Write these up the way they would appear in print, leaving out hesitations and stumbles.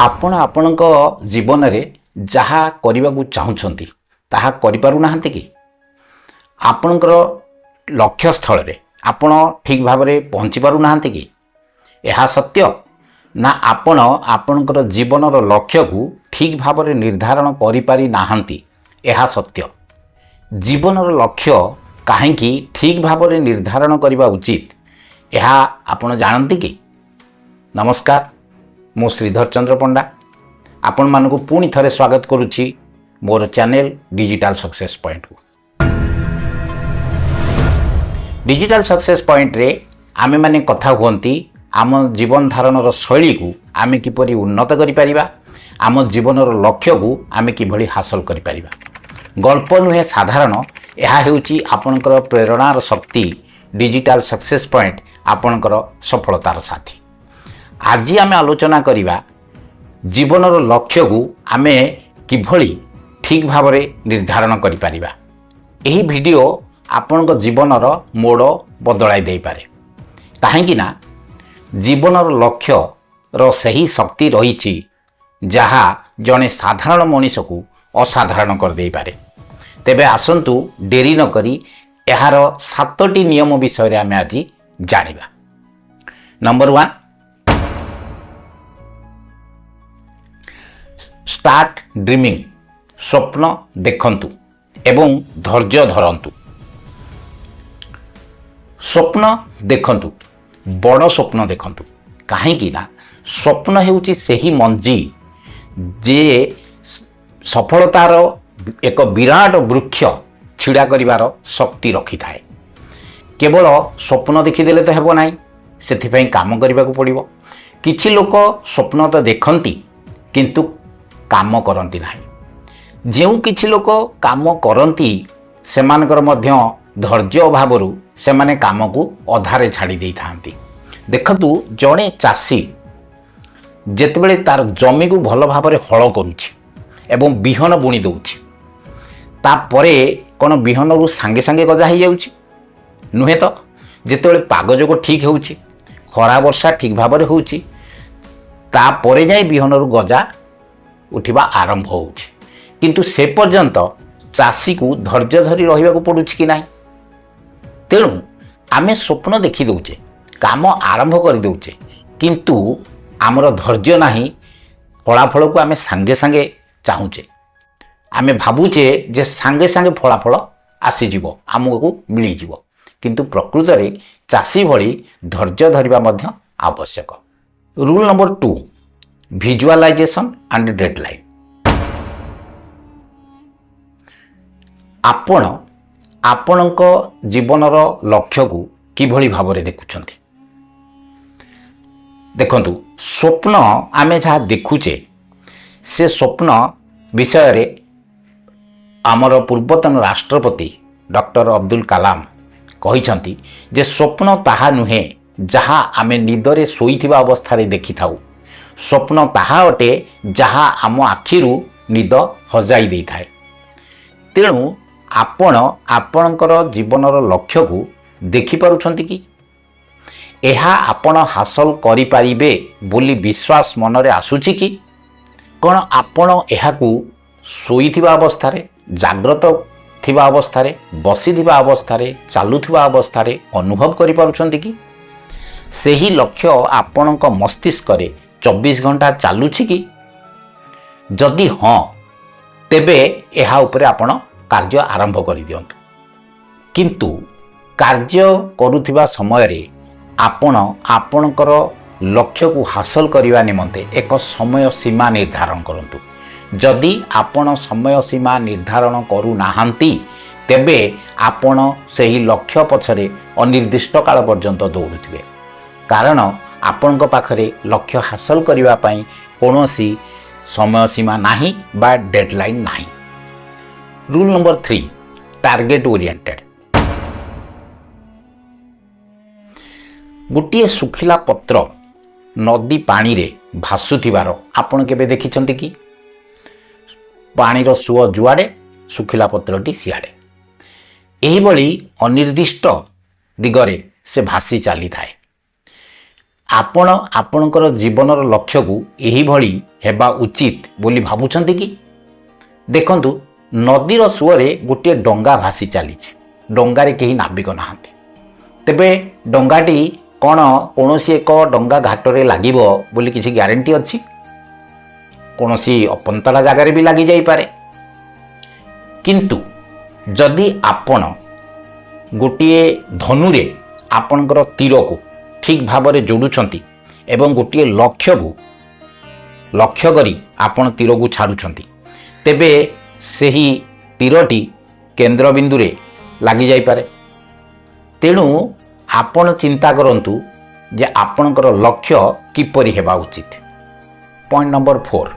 ଆପଣ ଆପଣଙ୍କ ଜୀବନରେ ଯାହା କରିବାକୁ ଚାହୁଁଛନ୍ତି ତାହା କରିପାରୁନାହାନ୍ତି କି? ଆପଣଙ୍କର ଲକ୍ଷ୍ୟସ୍ଥଳରେ ଆପଣ ଠିକ୍ ଭାବରେ ପହଞ୍ଚି ପାରୁନାହାନ୍ତି କି? ଏହା ସତ୍ୟ ନା ଆପଣ ଆପଣଙ୍କର ଜୀବନର ଲକ୍ଷ୍ୟକୁ ଠିକ୍ ଭାବରେ ନିର୍ଦ୍ଧାରଣ କରିପାରି ନାହାନ୍ତି? ଏହା ସତ୍ୟ। ଜୀବନର ଲକ୍ଷ୍ୟ କାହିଁକି ଠିକ୍ ଭାବରେ ନିର୍ଦ୍ଧାରଣ କରିବା ଉଚିତ ଏହା ଆପଣ ଜାଣନ୍ତି କି? ନମସ୍କାର, ମୁଁ ଶ୍ରୀଧର ଚନ୍ଦ୍ର ପଣ୍ଡା ଆପଣମାନଙ୍କୁ ପୁଣି ଥରେ ସ୍ୱାଗତ କରୁଛି ମୋର ଚ୍ୟାନେଲ ଡିଜିଟାଲ ସକ୍ସେସ୍ ପଏଣ୍ଟକୁ। ଡିଜିଟାଲ ସକ୍ସେସ୍ ପଏଣ୍ଟରେ ଆମେମାନେ କଥା ହୁଅନ୍ତି ଆମ ଜୀବନ ଧାରଣର ଶୈଳୀକୁ ଆମେ କିପରି ଉନ୍ନତ କରିପାରିବା, ଆମ ଜୀବନର ଲକ୍ଷ୍ୟକୁ ଆମେ କିଭଳି ହାସଲ କରିପାରିବା। ଗଳ୍ପ ନୁହେଁ, ସାଧାରଣ। ଏହା ହେଉଛି ଆପଣଙ୍କର ପ୍ରେରଣାର ଶକ୍ତି। ଡିଜିଟାଲ ସକ୍ସେସ୍ ପଏଣ୍ଟ ଆପଣଙ୍କର ସଫଳତାର ସାଥୀ। ଆଜି ଆମେ ଆଲୋଚନା କରିବା ଜୀବନର ଲକ୍ଷ୍ୟକୁ ଆମେ କିଭଳି ଠିକ୍ ଭାବରେ ନିର୍ଦ୍ଧାରଣ କରିପାରିବା। ଏହି ଭିଡ଼ିଓ ଆପଣଙ୍କ ଜୀବନର ମୋଡ଼ ବଦଳାଇ ଦେଇପାରେ। କାହିଁକି ନା ଜୀବନର ଲକ୍ଷ୍ୟର ସେହି ଶକ୍ତି ରହିଛି ଯାହା ଜଣେ ସାଧାରଣ ମଣିଷକୁ ଅସାଧାରଣ କରିଦେଇପାରେ। ତେବେ ଆସନ୍ତୁ ଡେରି ନ କରି ଏହାର 7ଟି ନିୟମ ବିଷୟରେ ଆମେ ଆଜି ଜାଣିବା। Number 1, start dreaming. ସ୍ୱପ୍ନ ଦେଖନ୍ତୁ ଏବଂ ଧୈର୍ଯ୍ୟ ଧରନ୍ତୁ। ସ୍ୱପ୍ନ ଦେଖନ୍ତୁ, ବଡ଼ ସ୍ୱପ୍ନ ଦେଖନ୍ତୁ। କାହିଁକି ନା ସ୍ୱପ୍ନ ହେଉଛି ସେହି ମଞ୍ଜି ଯେ ସଫଳତାର ଏକ ବିରାଟ ବୃକ୍ଷ ଛିଡ଼ା କରିବାର ଶକ୍ତି ରଖିଥାଏ। କେବଳ ସ୍ୱପ୍ନ ଦେଖିଦେଲେ ତ ହେବ ନାହିଁ, ସେଥିପାଇଁ କାମ କରିବାକୁ ପଡ଼ିବ। କିଛି ଲୋକ ସ୍ୱପ୍ନ ତ ଦେଖନ୍ତି କିନ୍ତୁ କାମ କରନ୍ତି ନାହିଁ। ଯେଉଁ କିଛି ଲୋକ କାମ କରନ୍ତି ସେମାନଙ୍କର ମଧ୍ୟ ଧୈର୍ଯ୍ୟ ଅଭାବରୁ ସେମାନେ କାମକୁ ଅଧାରେ ଛାଡ଼ି ଦେଇଥାନ୍ତି। ଦେଖନ୍ତୁ, ଜଣେ ଚାଷୀ ଯେତେବେଳେ ତାର ଜମିକୁ ଭଲ ଭାବରେ ହଳ କରୁଛି ଏବଂ ବିହନ ବୁଣି ଦେଉଛି, ତାପରେ କ'ଣ ବିହନରୁ ସାଙ୍ଗେ ସାଙ୍ଗେ ଗଜା ହେଇଯାଉଛି? ନୁହେଁ ତ। ଯେତେବେଳେ ପାଗଯୋଗ ଠିକ୍ ହେଉଛି, ଖରା ବର୍ଷା ଠିକ୍ ଭାବରେ ହେଉଛି, ତାପରେ ଯାଇ ବିହନରୁ ଗଜା ଉଠିବା ଆରମ୍ଭ ହେଉଛି। କିନ୍ତୁ ସେ ପର୍ଯ୍ୟନ୍ତ ଚାଷୀକୁ ଧୈର୍ଯ୍ୟ ଧରି ରହିବାକୁ ପଡ଼ୁଛି କି ନାହିଁ? ତେଣୁ ଆମେ ସ୍ୱପ୍ନ ଦେଖିଦେଉଛେ, କାମ ଆରମ୍ଭ କରିଦେଉଛେ, କିନ୍ତୁ ଆମର ଧୈର୍ଯ୍ୟ ନାହିଁ। ଫଳାଫଳକୁ ଆମେ ସାଙ୍ଗେ ସାଙ୍ଗେ ଚାହୁଁଛେ। ଆମେ ଭାବୁଛେ ଯେ ସାଙ୍ଗେ ସାଙ୍ଗେ ଫଳାଫଳ ଆସିଯିବ, ଆମକୁ ମିଳିଯିବ। କିନ୍ତୁ ପ୍ରକୃତରେ ଚାଷୀ ଭଳି ଧୈର୍ଯ୍ୟ ଧରିବା ମଧ୍ୟ ଆବଶ୍ୟକ। Rule number 2, visualisation and deadline. ଆପଣ ଆପଣଙ୍କ ଜୀବନର ଲକ୍ଷ୍ୟକୁ କିଭଳି ଭାବରେ ଦେଖୁଛନ୍ତି? ଦେଖନ୍ତୁ, ସ୍ୱପ୍ନ ଆମେ ଯାହା ଦେଖୁଛେ ସେ ସ୍ୱପ୍ନ ବିଷୟରେ ଆମର ପୂର୍ବତନ ରାଷ୍ଟ୍ରପତି ଡକ୍ଟର ଅବଦୁଲ କାଲାମ କହିଛନ୍ତି ଯେ ସ୍ୱପ୍ନ ତାହା ନୁହେଁ ଯାହା ଆମେ ନିଦରେ ଶୋଇଥିବା ଅବସ୍ଥାରେ ଦେଖିଥାଉ। ସ୍ୱପ୍ନ ତାହା ଅଟେ ଯାହା ଆମ ଆଖିରୁ ନିଦ ହଜାଇ ଦେଇଥାଏ। ତେଣୁ ଆପଣ ଆପଣଙ୍କର ଜୀବନର ଲକ୍ଷ୍ୟକୁ ଦେଖିପାରୁଛନ୍ତି କି? ଏହା ଆପଣ ହାସଲ କରିପାରିବେ ବୋଲି ବିଶ୍ୱାସ ମନରେ ଆସୁଛି କି? କ'ଣ ଆପଣ ଏହାକୁ ଶୋଇଥିବା ଅବସ୍ଥାରେ, ଜାଗ୍ରତ ଥିବା ଅବସ୍ଥାରେ, ବସିଥିବା ଅବସ୍ଥାରେ, ଚାଲୁଥିବା ଅବସ୍ଥାରେ ଅନୁଭବ କରିପାରୁଛନ୍ତି କି? ସେହି ଲକ୍ଷ୍ୟ ଆପଣଙ୍କ ମସ୍ତିଷ୍କରେ 24 ଘଣ୍ଟା ଚାଲୁଛି କି? ଯଦି ହଁ, ତେବେ ଏହା ଉପରେ ଆପଣ କାର୍ଯ୍ୟ ଆରମ୍ଭ କରିଦିଅନ୍ତୁ। କିନ୍ତୁ କାର୍ଯ୍ୟ କରୁଥିବା ସମୟରେ ଆପଣ ଆପଣଙ୍କର ଲକ୍ଷ୍ୟକୁ ହାସଲ କରିବା ନିମନ୍ତେ ଏକ ସମୟ ସୀମା ନିର୍ଦ୍ଧାରଣ କରନ୍ତୁ। ଯଦି ଆପଣ ସମୟ ସୀମା ନିର୍ଦ୍ଧାରଣ କରୁନାହାନ୍ତି, ତେବେ ଆପଣ ସେହି ଲକ୍ଷ୍ୟ ପଛରେ ଅନିର୍ଦ୍ଦିଷ୍ଟ କାଳ ପର୍ଯ୍ୟନ୍ତ ଦୌଡ଼ୁଥିବେ। କାରଣ ଆପଣଙ୍କ ପାଖରେ ଲକ୍ଷ୍ୟ ହାସଲ କରିବା ପାଇଁ କୌଣସି ସମୟ ସୀମା ନାହିଁ ବା ଡେଡଲାଇନ୍ ନାହିଁ। Rule number 3, target oriented. ଗୋଟିଏ ଶୁଖିଲା ପତ୍ର ନଦୀ ପାଣିରେ ଭାସୁଥିବାର ଆପଣ କେବେ ଦେଖିଛନ୍ତି କି? ପାଣିର ସୁଅ ଯୁଆଡ଼େ, ଶୁଖିଲା ପତ୍ରଟି ସିଆଡ଼େ। ଏହିଭଳି ଅନିର୍ଦ୍ଦିଷ୍ଟ ଦିଗରେ ସେ ଭାସି ଚାଲିଥାଏ। ଆପଣ ଆପଣଙ୍କର ଜୀବନର ଲକ୍ଷ୍ୟକୁ ଏହିଭଳି ହେବା ଉଚିତ ବୋଲି ଭାବୁଛନ୍ତି କି? ଦେଖନ୍ତୁ, ନଦୀର ସୁଅରେ ଗୋଟିଏ ଡଙ୍ଗା ଭାସି ଚାଲିଛି। ଡଙ୍ଗାରେ କେହି ନାବିକ ନାହାନ୍ତି। ତେବେ ଡଙ୍ଗାଟି କ'ଣ କୌଣସି ଏକ ଡଙ୍ଗା ଘାଟରେ ଲାଗିବ ବୋଲି କିଛି ଗ୍ୟାରେଣ୍ଟି ଅଛି? କୌଣସି ଅପନ୍ତରା ଜାଗାରେ ବି ଲାଗିଯାଇପାରେ। କିନ୍ତୁ ଯଦି ଆପଣ ଗୋଟିଏ ଧନୁରେ ଆପଣଙ୍କର ତୀରକୁ ଠିକ୍ ଭାବରେ ଯୋଡ଼ୁଛନ୍ତି ଏବଂ ଗୋଟିଏ ଲକ୍ଷ୍ୟ କରି ଆପଣ ତୀରକୁ ଛାଡ଼ୁଛନ୍ତି, ତେବେ ସେହି ତୀରଟି କେନ୍ଦ୍ରବିନ୍ଦୁରେ ଲାଗିଯାଇପାରେ। ତେଣୁ ଆପଣ ଚିନ୍ତା କରନ୍ତୁ ଯେ ଆପଣଙ୍କର ଲକ୍ଷ୍ୟ କିପରି ହେବା ଉଚିତ। Point number 4,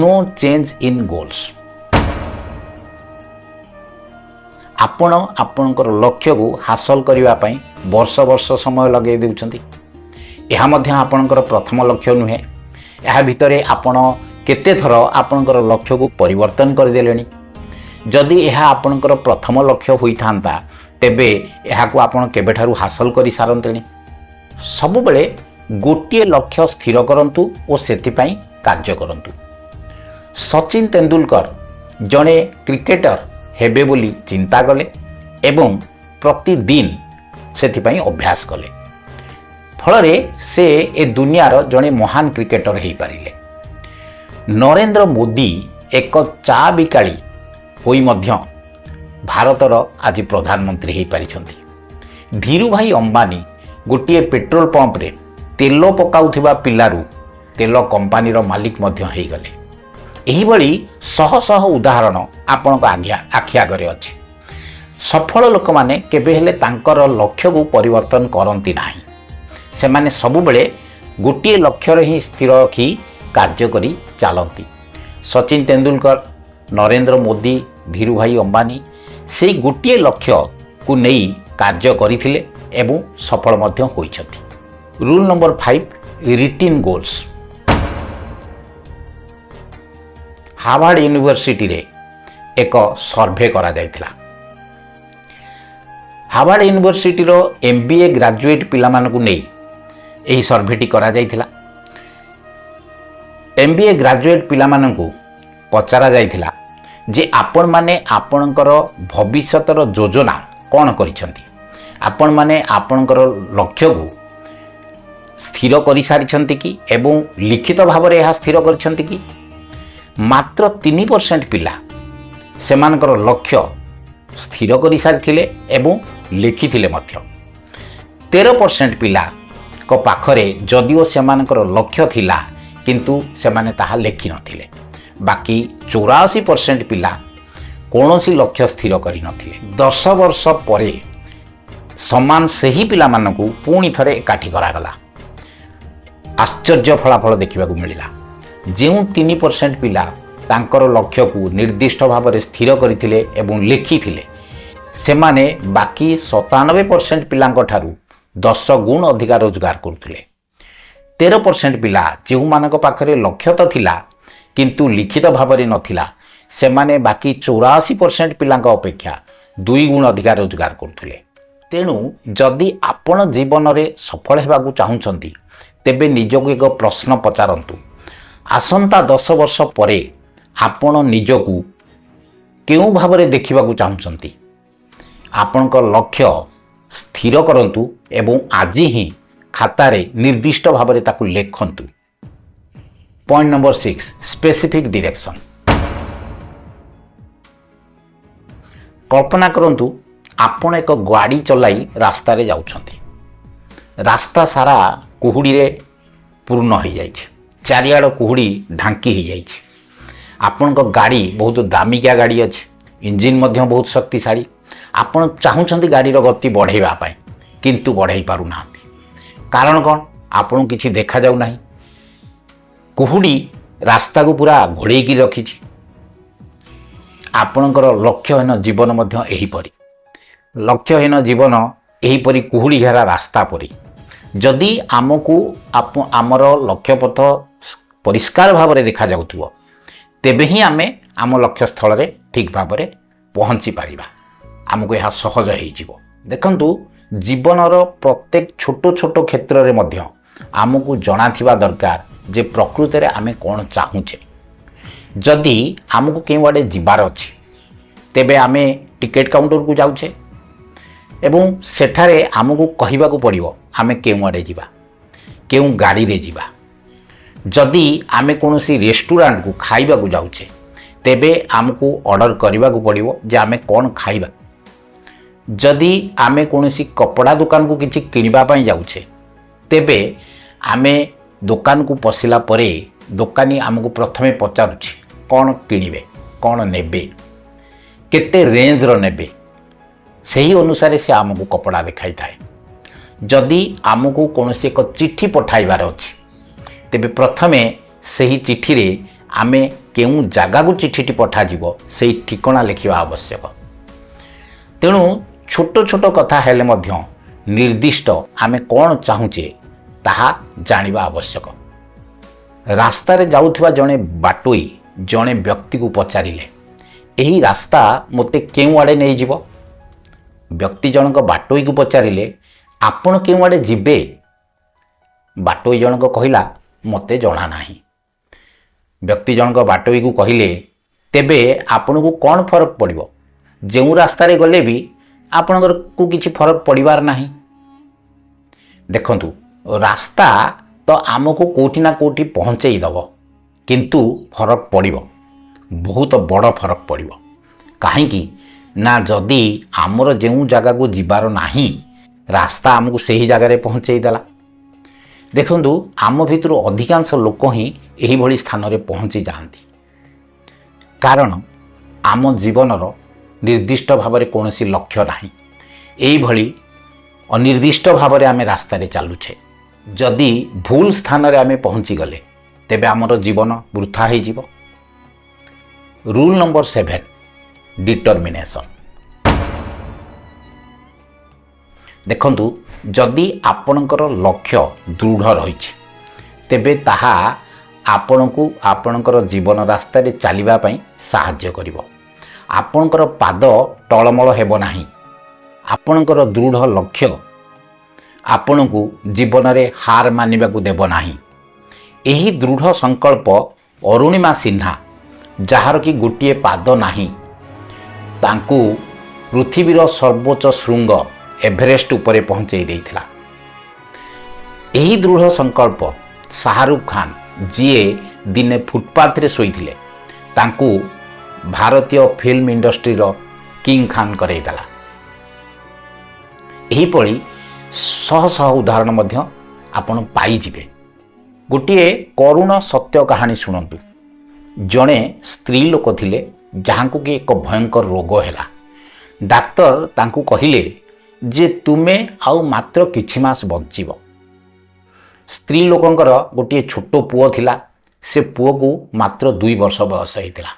no change in goals. ଆପଣ ଆପଣଙ୍କର ଲକ୍ଷ୍ୟକୁ ହାସଲ କରିବା ପାଇଁ ବର୍ଷ ବର୍ଷ ସମୟ ଲଗାଇ ଦେଉଛନ୍ତି। ଏହା ମଧ୍ୟ ଆପଣଙ୍କର ପ୍ରଥମ ଲକ୍ଷ୍ୟ ନୁହେଁ। ଏହା ଭିତରେ ଆପଣ କେତେଥର ଆପଣଙ୍କର ଲକ୍ଷ୍ୟକୁ ପରିବର୍ତ୍ତନ କରିଦେଲେଣି। ଯଦି ଏହା ଆପଣଙ୍କର ପ୍ରଥମ ଲକ୍ଷ୍ୟ ହୋଇଥାନ୍ତା, ତେବେ ଏହାକୁ ଆପଣ କେବେଠାରୁ ହାସଲ କରିସାରନ୍ତେଣି। ସବୁବେଳେ ଗୋଟିଏ ଲକ୍ଷ୍ୟ ସ୍ଥିର କରନ୍ତୁ ଓ ସେଥିପାଇଁ କାର୍ଯ୍ୟ କରନ୍ତୁ। ସଚିନ ତେନ୍ଦୁଲକର ଜଣେ କ୍ରିକେଟର ହେବେ ବୋଲି ଚିନ୍ତା କଲେ ଏବଂ ପ୍ରତିଦିନ ସେଥିପାଇଁ ଅଭ୍ୟାସ କଲେ। ଫଳରେ ସେ ଏ ଦୁନିଆର ଜଣେ ମହାନ କ୍ରିକେଟର ହୋଇପାରିଲେ। ନରେନ୍ଦ୍ର ମୋଦି ଏକ ଚା ବିକାଳି ହୋଇ ମଧ୍ୟ ଭାରତର ଆଜି ପ୍ରଧାନମନ୍ତ୍ରୀ ହୋଇପାରିଛନ୍ତି। ଧୀରୁଭାଇ ଅମ୍ବାନୀ ଗୋଟିଏ ପେଟ୍ରୋଲ ପମ୍ପରେ ତେଲ ପକାଉଥିବା ପିଲାରୁ ତେଲ କମ୍ପାନୀର ମାଲିକ ମଧ୍ୟ ହୋଇଗଲେ। ଏହିଭଳି ଶହ ଶହ ଉଦାହରଣ ଆପଣଙ୍କ ଆଖି ଆଗରେ ଅଛି। ସଫଳ ଲୋକମାନେ କେବେ ହେଲେ ତାଙ୍କର ଲକ୍ଷ୍ୟକୁ ପରିବର୍ତ୍ତନ କରନ୍ତି ନାହିଁ। ସେମାନେ ସବୁବେଳେ ଗୋଟିଏ ଲକ୍ଷ୍ୟରେ ହିଁ ସ୍ଥିର ରଖି କାର୍ଯ୍ୟ କରି ଚାଲନ୍ତି। ସଚିନ ତେନ୍ଦୁଲକର, ନରେନ୍ଦ୍ର ମୋଦି, ଧୀରୁଭାଇ ଅମ୍ବାନୀ ସେହି ଗୋଟିଏ ଲକ୍ଷ୍ୟକୁ ନେଇ କାର୍ଯ୍ୟ କରିଥିଲେ ଏବଂ ସଫଳ ମଧ୍ୟ ହୋଇଛନ୍ତି। Rule number 5, written goals. Harvard ୟୁନିଭର୍ସିଟିରେ ଏକ ସର୍ଭେ କରାଯାଇଥିଲା। ହାର୍ଭାର୍ଡ ୟୁନିଭର୍ସିଟିର MBA ଗ୍ରାଜୁଏଟ୍ ପିଲାମାନଙ୍କୁ ନେଇ ଏହି ସର୍ଭେଟି କରାଯାଇଥିଲା। MBA ଗ୍ରାଜୁଏଟ୍ ପିଲାମାନଙ୍କୁ ପଚରାଯାଇଥିଲା ଯେ ଆପଣମାନେ ଆପଣଙ୍କର ଭବିଷ୍ୟତର ଯୋଜନା କ'ଣ କରିଛନ୍ତି? ଆପଣମାନେ ଆପଣଙ୍କର ଲକ୍ଷ୍ୟକୁ ସ୍ଥିର କରିସାରିଛନ୍ତି କି ଏବଂ ଲିଖିତ ଭାବରେ ଏହା ସ୍ଥିର କରିଛନ୍ତି କି? ମାତ୍ର 3% ପିଲା ସେମାନଙ୍କର ଲକ୍ଷ୍ୟ ସ୍ଥିର କରିସାରିଥିଲେ ଏବଂ ଲେଖିଥିଲେ ମଧ୍ୟ। 13% ପିଲାଙ୍କ ପାଖରେ ଯଦିଓ ସେମାନଙ୍କର ଲକ୍ଷ୍ୟ ଥିଲା, କିନ୍ତୁ ସେମାନେ ତାହା ଲେଖିନଥିଲେ। ବାକି 84% ପିଲା କୌଣସି ଲକ୍ଷ୍ୟ ସ୍ଥିର କରିନଥିଲେ। 10 ବର୍ଷ ପରେ ସମାନ ସେହି ପିଲାମାନଙ୍କୁ ପୁଣି ଥରେ ଏକାଠି କରାଗଲା। ଆଶ୍ଚର୍ଯ୍ୟ ଫଳାଫଳ ଦେଖିବାକୁ ମିଳିଲା। ଯେଉଁ 3% ପିଲା ତାଙ୍କର ଲକ୍ଷ୍ୟକୁ ନିର୍ଦ୍ଦିଷ୍ଟ ଭାବରେ ସ୍ଥିର କରିଥିଲେ ଏବଂ ଲେଖିଥିଲେ, ସେମାନେ ବାକି 97% ପିଲାଙ୍କ ଠାରୁ 10 ଗୁଣ ଅଧିକା ରୋଜଗାର କରୁଥିଲେ। 13% ପିଲା ଯେଉଁମାନଙ୍କ ପାଖରେ ଲକ୍ଷ୍ୟ ତ ଥିଲା କିନ୍ତୁ ଲିଖିତ ଭାବରେ ନଥିଲା, ସେମାନେ ବାକି 84% ପିଲାଙ୍କ ଅପେକ୍ଷା 2 ଗୁଣ ଅଧିକା ରୋଜଗାର କରୁଥିଲେ। ତେଣୁ ଯଦି ଆପଣ ଜୀବନରେ ସଫଳ ହେବାକୁ ଚାହୁଁଛନ୍ତି, ତେବେ ନିଜକୁ ଏକ ପ୍ରଶ୍ନ ପଚାରନ୍ତୁ। ଆସନ୍ତା 10 ବର୍ଷ ପରେ ଆପଣ ନିଜକୁ କେଉଁ ଭାବରେ ଦେଖିବାକୁ ଚାହୁଁଛନ୍ତି? ଆପଣଙ୍କ ଲକ୍ଷ୍ୟ ସ୍ଥିର କରନ୍ତୁ ଏବଂ ଆଜି ହିଁ ଖାତାରେ ନିର୍ଦ୍ଦିଷ୍ଟ ଭାବରେ ତାକୁ ଲେଖନ୍ତୁ। Point number 6, specific direction. କଳ୍ପନା କରନ୍ତୁ ଆପଣ ଏକ ଗାଡ଼ି ଚଲାଇ ରାସ୍ତାରେ ଯାଉଛନ୍ତି। ରାସ୍ତା ସାରା କୁହୁଡ଼ିରେ ପୂର୍ଣ୍ଣ ହୋଇଯାଇଛି। ଚାରିଆଡ଼ କୁହୁଡ଼ି ଢାଙ୍କି ହୋଇଯାଇଛି। ଆପଣଙ୍କ ଗାଡ଼ି ବହୁତ ଦାମିକିଆ ଗାଡ଼ି ଅଛି, ଇଞ୍ଜିନ୍ ମଧ୍ୟ ବହୁତ ଶକ୍ତିଶାଳୀ। ଆପଣ ଚାହୁଁଛନ୍ତି ଗାଡ଼ିର ଗତି ବଢ଼ାଇବା ପାଇଁ, କିନ୍ତୁ ବଢ଼ାଇ ପାରୁନାହାନ୍ତି। କାରଣ କ'ଣ? ଆପଣଙ୍କୁ କିଛି ଦେଖାଯାଉ ନାହିଁ। କୁହୁଡ଼ି ରାସ୍ତାକୁ ପୁରା ଘୋଡ଼େଇକି ରଖିଛି। ଆପଣଙ୍କର ଲକ୍ଷ୍ୟହୀନ ଜୀବନ ମଧ୍ୟ ଏହିପରି। ଲକ୍ଷ୍ୟହୀନ ଜୀବନ ଏହିପରି କୁହୁଡ଼ି ଘେରା ରାସ୍ତା ପରି। ଯଦି ଆମକୁ ଆମର ଲକ୍ଷ୍ୟପଥ ପରିଷ୍କାର ଭାବରେ ଦେଖାଯାଉଥିବ, ତେବେ ହିଁ ଆମେ ଆମ ଲକ୍ଷ୍ୟସ୍ଥଳରେ ଠିକ୍ ଭାବରେ ପହଞ୍ଚି ପାରିବା। ଆମକୁ ଏହା ସହଜ ହୋଇଯିବ। ଦେଖନ୍ତୁ, ଜୀବନର ପ୍ରତ୍ୟେକ ଛୋଟ ଛୋଟ କ୍ଷେତ୍ରରେ ମଧ୍ୟ ଆମକୁ ଜଣାଥିବା ଦରକାର ଯେ ପ୍ରକୃତରେ ଆମେ କ'ଣ ଚାହୁଁଛେ। ଯଦି ଆମକୁ କେଉଁ ଆଡ଼େ ଯିବାର ଅଛି ତେବେ ଆମେ ଟିକେଟ୍ କାଉଣ୍ଟରକୁ ଯାଉଛେ ଏବଂ ସେଠାରେ ଆମକୁ କହିବାକୁ ପଡ଼ିବ ଆମେ କେଉଁ ଆଡ଼େ ଯିବା, କେଉଁ ଗାଡ଼ିରେ ଯିବା। ଯଦି ଆମେ କୌଣସି ରେଷ୍ଟୁରାଣ୍ଟକୁ ଖାଇବାକୁ ଯାଉଛେ ତେବେ ଆମକୁ ଅର୍ଡ଼ର କରିବାକୁ ପଡ଼ିବ ଯେ ଆମେ କ'ଣ ଖାଇବା। ଯଦି ଆମେ କୌଣସି କପଡ଼ା ଦୋକାନକୁ କିଛି କିଣିବା ପାଇଁ ଯାଉଛେ ତେବେ ଆମେ ଦୋକାନକୁ ପଶିଲା ପରେ ଦୋକାନୀ ଆମକୁ ପ୍ରଥମେ ପଚାରୁଛି କ'ଣ କିଣିବେ, କ'ଣ ନେବେ, କେତେ ରେଞ୍ଜର ନେବେ। ସେହି ଅନୁସାରେ ସେ ଆମକୁ କପଡ଼ା ଦେଖାଇଥାଏ। ଯଦି ଆମକୁ କୌଣସି ଏକ ଚିଠି ପଠାଇବାର ଅଛି ତେବେ ପ୍ରଥମେ ସେହି ଚିଠିରେ ଆମେ କେଉଁ ଜାଗାକୁ ଚିଠିଟି ପଠାଯିବ ସେହି ଠିକଣା ଲେଖିବା ଆବଶ୍ୟକ। ତେଣୁ ଛୋଟ ଛୋଟ କଥା ହେଲେ ମଧ୍ୟ ନିର୍ଦ୍ଦିଷ୍ଟ ଆମେ କ'ଣ ଚାହୁଁଛେ ତାହା ଜାଣିବା ଆବଶ୍ୟକ। ରାସ୍ତାରେ ଯାଉଥିବା ଜଣେ ବାଟୋଇ ଜଣେ ବ୍ୟକ୍ତିକୁ ପଚାରିଲେ ଏହି ରାସ୍ତା ମୋତେ କେଉଁ ଆଡ଼େ ନେଇଯିବ। ବ୍ୟକ୍ତି ଜଣକ ବାଟୋଇକୁ ପଚାରିଲେ ଆପଣ କେଉଁ ଆଡ଼େ ଯିବେ। ବାଟୋଇ ଜଣକ କହିଲା ମୋତେ ଜଣା ନାହିଁ। ବ୍ୟକ୍ତି ଜଣକ ବାଟୋଇକୁ କହିଲେ ତେବେ ଆପଣଙ୍କୁ କ'ଣ ଫରକ ପଡ଼ିବ, ଯେଉଁ ରାସ୍ତାରେ ଗଲେ ବି ଆପଣଙ୍କୁ କିଛି ଫରକ ପଡ଼ିବାର ନାହିଁ। ଦେଖନ୍ତୁ ରାସ୍ତା ତ ଆମକୁ କେଉଁଠି ନା କେଉଁଠି ପହଞ୍ଚେଇ ଦେବ, କିନ୍ତୁ ଫରକ ପଡ଼ିବ, ବହୁତ ବଡ଼ ଫରକ ପଡ଼ିବ। କାହିଁକି ନା ଯଦି ଆମର ଯେଉଁ ଜାଗାକୁ ଯିବାର ନାହିଁ ରାସ୍ତା ଆମକୁ ସେହି ଜାଗାରେ ପହଞ୍ଚେଇ ଦେଲା। ଦେଖନ୍ତୁ ଆମ ଭିତରୁ ଅଧିକାଂଶ ଲୋକ ହିଁ ଏହିଭଳି ସ୍ଥାନରେ ପହଞ୍ଚି ଯାଆନ୍ତି, କାରଣ ଆମ ଜୀବନର ନିର୍ଦ୍ଦିଷ୍ଟ ଭାବରେ କୌଣସି ଲକ୍ଷ୍ୟ ନାହିଁ। ଏଇଭଳି ଅନିର୍ଦ୍ଦିଷ୍ଟ ଭାବରେ ଆମେ ରାସ୍ତାରେ ଚାଲୁଛେ। ଯଦି ଭୁଲ ସ୍ଥାନରେ ଆମେ ପହଞ୍ଚିଗଲେ ତେବେ ଆମର ଜୀବନ ବୃଥା ହୋଇଯିବ। Rule number 7 determination. ଦେଖନ୍ତୁ ଯଦି ଆପଣଙ୍କର ଲକ୍ଷ୍ୟ ଦୃଢ଼ ରହିଛି ତେବେ ତାହା ଆପଣଙ୍କୁ ଆପଣଙ୍କର ଜୀବନ ରାସ୍ତାରେ ଚାଲିବା ପାଇଁ ସାହାଯ୍ୟ କରିବ। ଆପଣଙ୍କର ପାଦ ଟଳମଳ ହେବ ନାହିଁ। ଆପଣଙ୍କର ଦୃଢ଼ ଲକ୍ଷ୍ୟ ଆପଣଙ୍କୁ ଜୀବନରେ ହାର ମାନିବାକୁ ଦେବ ନାହିଁ। ଏହି ଦୃଢ଼ ସଂକଳ୍ପ ଅରୁଣିମା ସିହ୍ନା, ଯାହାର କି ଗୋଟିଏ ପାଦ ନାହିଁ, ତାଙ୍କୁ ପୃଥିବୀର ସର୍ବୋଚ୍ଚ ଶୃଙ୍ଗ ଏଭରେଷ୍ଟ ଉପରେ ପହଞ୍ଚେଇ ଦେଇଥିଲା। ଏହି ଦୃଢ଼ ସଂକଳ୍ପ ଶାହରୁଖ ଖାନ୍, ଯିଏ ଦିନେ ଫୁଟପାଥରେ ଶୋଇଥିଲେ, ତାଙ୍କୁ ଭାରତୀୟ ଫିଲ୍ମ ଇଣ୍ଡଷ୍ଟ୍ରିର କିଙ୍ଗ ଖାନ୍ କରେଇଦେଲା। ଏହିପରି ଶହ ଶହ ଉଦାହରଣ ମଧ୍ୟ ଆପଣ ପାଇଯିବେ। ଗୋଟିଏ କରୁଣ ସତ୍ୟ କାହାଣୀ ଶୁଣନ୍ତୁ। ଜଣେ ସ୍ତ୍ରୀ ଲୋକ ଥିଲେ ଯାହାଙ୍କୁ କି ଏକ ଭୟଙ୍କର ରୋଗ ହେଲା। ଡାକ୍ତର ତାଙ୍କୁ କହିଲେ ଯେ ତୁମେ ଆଉ ମାତ୍ର କିଛି ମାସ ବଞ୍ଚିବ। ସ୍ତ୍ରୀ ଲୋକଙ୍କର ଗୋଟିଏ ଛୋଟ ପୁଅ ଥିଲା। ସେ ପୁଅକୁ ମାତ୍ର 2 ବର୍ଷ ବୟସ ହେଇଥିଲା।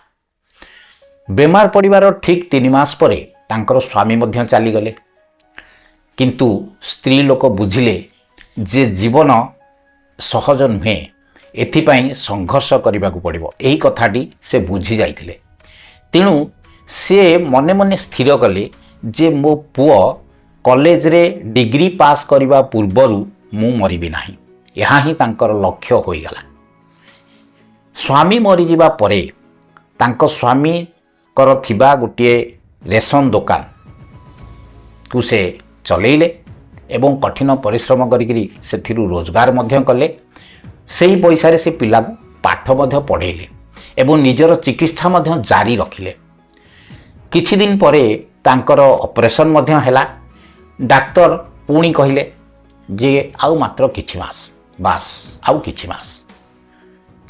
ବେମାର ପଡ଼ିବାର ଠିକ୍ 3 ମାସ ପରେ ତାଙ୍କର ସ୍ୱାମୀ ମଧ୍ୟ ଚାଲିଗଲେ। କିନ୍ତୁ ସ୍ତ୍ରୀ ଲୋକ ବୁଝିଲେ ଯେ ଜୀବନ ସହଜ ନୁହେଁ, ଏଥିପାଇଁ ସଂଘର୍ଷ କରିବାକୁ ପଡ଼ିବ। ଏହି କଥାଟି ସେ ବୁଝି ଯାଇଥିଲେ। ତେଣୁ ସେ ମନେ ମନେ ସ୍ଥିର କଲେ ଯେ ମୋ ପୁଅ କଲେଜରେ ଡିଗ୍ରୀ ପାସ୍ କରିବା ପୂର୍ବରୁ ମୁଁ ମରିବି ନାହିଁ। ଏହା ହିଁ ତାଙ୍କର ଲକ୍ଷ୍ୟ ହୋଇଗଲା। ସ୍ୱାମୀ ମରିଯିବା ପରେ ତାଙ୍କ ସ୍ୱାମୀଙ୍କର ଥିବା ଗୋଟିଏ ରେସନ ଦୋକାନକୁ ସେ ଚଲେଇଲେ ଏବଂ କଠିନ ପରିଶ୍ରମ କରିକି ସେଥିରୁ ରୋଜଗାର ମଧ୍ୟ କଲେ। ସେହି ପଇସାରେ ସେ ପିଲାକୁ ପାଠ ମଧ୍ୟ ପଢ଼େଇଲେ ଏବଂ ନିଜର ଚିକିତ୍ସା ମଧ୍ୟ ଜାରି ରଖିଲେ। କିଛି ଦିନ ପରେ ତାଙ୍କର ଅପରେସନ୍ ମଧ୍ୟ ହେଲା। ଡାକ୍ତର ପୁଣି କହିଲେ ଯେ ଆଉ ମାତ୍ର କିଛି ମାସ, ବାସ୍ ଆଉ କିଛି ମାସ।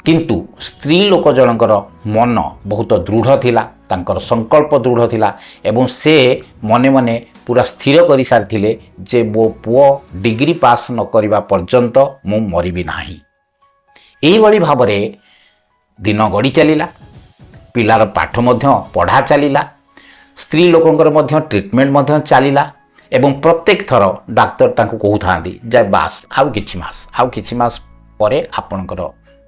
କିନ୍ତୁ ସ୍ତ୍ରୀ ଲୋକ ଜଣଙ୍କର ମନ ବହୁତ ଦୃଢ଼ ଥିଲା, ତାଙ୍କର ସଂକଳ୍ପ ଦୃଢ଼ ଥିଲା ଏବଂ ସେ ମନେ ମନେ ପୁରା ସ୍ଥିର କରିସାରିଥିଲେ ଯେ ମୋ ପୁଅ ଡିଗ୍ରୀ ପାସ୍ ନ କରିବା ପର୍ଯ୍ୟନ୍ତ ମୁଁ ମରିବି ନାହିଁ। ଏହିଭଳି ଭାବରେ ଦିନ ଗଡ଼ି ଚାଲିଲା। ପିଲାର ପାଠ ମଧ୍ୟ ପଢ଼ା ଚାଲିଲା। ସ୍ତ୍ରୀ ଲୋକଙ୍କର ମଧ୍ୟ ଟ୍ରିଟମେଣ୍ଟ ମଧ୍ୟ ଚାଲିଲା ଏବଂ ପ୍ରତ୍ୟେକ ଥର ଡାକ୍ତର ତାଙ୍କୁ କହୁଥାନ୍ତି ଯେ ବାସ୍ ଆଉ କିଛି ମାସ ପରେ ଆପଣଙ୍କର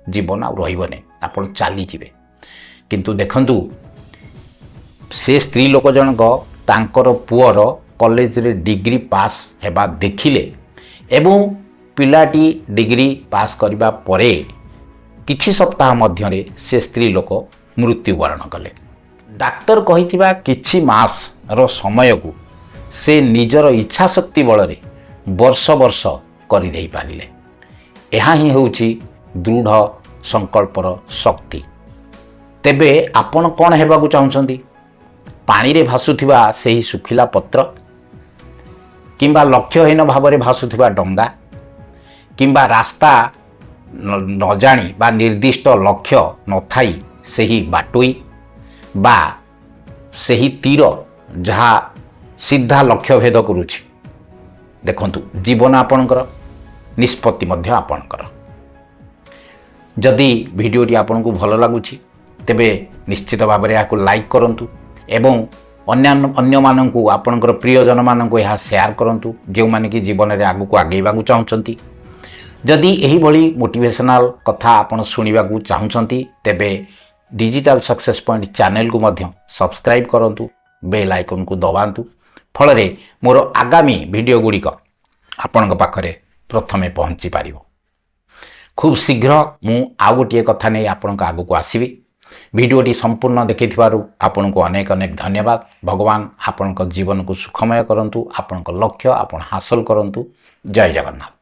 ଜୀବନ ଆଉ ରହିବନି, ଆପଣ ଚାଲିଯିବେ। କିନ୍ତୁ ଦେଖନ୍ତୁ ସେ ସ୍ତ୍ରୀ ଲୋକ ଜଣକ ତାଙ୍କର ପୁଅର କଲେଜରେ ଡିଗ୍ରୀ ପାସ୍ ହେବା ଦେଖିଲେ ଏବଂ ପିଲାଟି ଡିଗ୍ରୀ ପାସ୍ କରିବା ପରେ କିଛି ସପ୍ତାହ ମଧ୍ୟରେ ସେ ସ୍ତ୍ରୀ ଲୋକ ମୃତ୍ୟୁବରଣ କଲେ। ଡାକ୍ତର କହିଥିବା କିଛି ମାସର ସମୟକୁ ସେ ନିଜର ଇଚ୍ଛାଶକ୍ତି ବଳରେ ବର୍ଷ ବର୍ଷ କରିଦେଇ ପାରିଲେ। ଏହା ହିଁ ହେଉଛି ଦୃଢ଼ ସଂକଳ୍ପର ଶକ୍ତି। ତେବେ ଆପଣ କ'ଣ ହେବାକୁ ଚାହୁଁଛନ୍ତି? ପାଣିରେ ଭାସୁଥିବା ସେହି ଶୁଖିଲା ପତ୍ର, କିମ୍ବା ଲକ୍ଷ୍ୟହୀନ ଭାବରେ ଭାସୁଥିବା ଡଙ୍ଗା, କିମ୍ବା ରାସ୍ତା ନ ଜାଣି ବା ନିର୍ଦ୍ଦିଷ୍ଟ ଲକ୍ଷ୍ୟ ନଥାଇ ସେହି ବାଟୋଇ, ବା ସେହି ତୀର ଯାହା ସିଧା ଲକ୍ଷ୍ୟ ଭେଦ କରୁଛି? ଦେଖନ୍ତୁ, ଜୀବନ ଆପଣଙ୍କର, ନିଷ୍ପତ୍ତି ମଧ୍ୟ ଆପଣଙ୍କର। ଯଦି ଭିଡ଼ିଓଟି ଆପଣଙ୍କୁ ଭଲ ଲାଗୁଛି ତେବେ ନିଶ୍ଚିତ ଭାବରେ ଏହାକୁ ଲାଇକ୍ କରନ୍ତୁ ଏବଂ ଅନ୍ୟମାନଙ୍କୁ, ଆପଣଙ୍କର ପ୍ରିୟଜନମାନଙ୍କୁ ଏହା ସେୟାର କରନ୍ତୁ, ଯେଉଁମାନେ କି ଜୀବନରେ ଆଗକୁ ଆଗେଇବାକୁ ଚାହୁଁଛନ୍ତି। ଯଦି ଏହିଭଳି ମୋଟିଭେସନାଲ୍ କଥା ଆପଣ ଶୁଣିବାକୁ ଚାହୁଁଛନ୍ତି ତେବେ ଡିଜିଟାଲ ସକ୍ସେସ୍ ପଏଣ୍ଟ ଚ୍ୟାନେଲକୁ ମଧ୍ୟ ସବସ୍କ୍ରାଇବ୍ କରନ୍ତୁ, ବେଲ୍ ଆଇକନ୍କୁ ଦବାନ୍ତୁ। ଫଳରେ ମୋର ଆଗାମୀ ଭିଡ଼ିଓ ଗୁଡ଼ିକ ଆପଣଙ୍କ ପାଖରେ ପ୍ରଥମେ ପହଞ୍ଚି ପାରିବ। ଖୁବ୍ ଶୀଘ୍ର ମୁଁ ଆଉ ଗୋଟିଏ କଥା ନେଇ ଆପଣଙ୍କ ଆଗକୁ ଆସିବି। ଭିଡ଼ିଓଟି ସମ୍ପୂର୍ଣ୍ଣ ଦେଖିଥିବାରୁ ଆପଣଙ୍କୁ ଅନେକ ଅନେକ ଧନ୍ୟବାଦ। ଭଗବାନ ଆପଣଙ୍କ ଜୀବନକୁ ସୁଖମୟ କରନ୍ତୁ, ଆପଣଙ୍କ ଲକ୍ଷ୍ୟ ଆପଣ ହାସଲ କରନ୍ତୁ। ଜୟ ଜଗନ୍ନାଥ।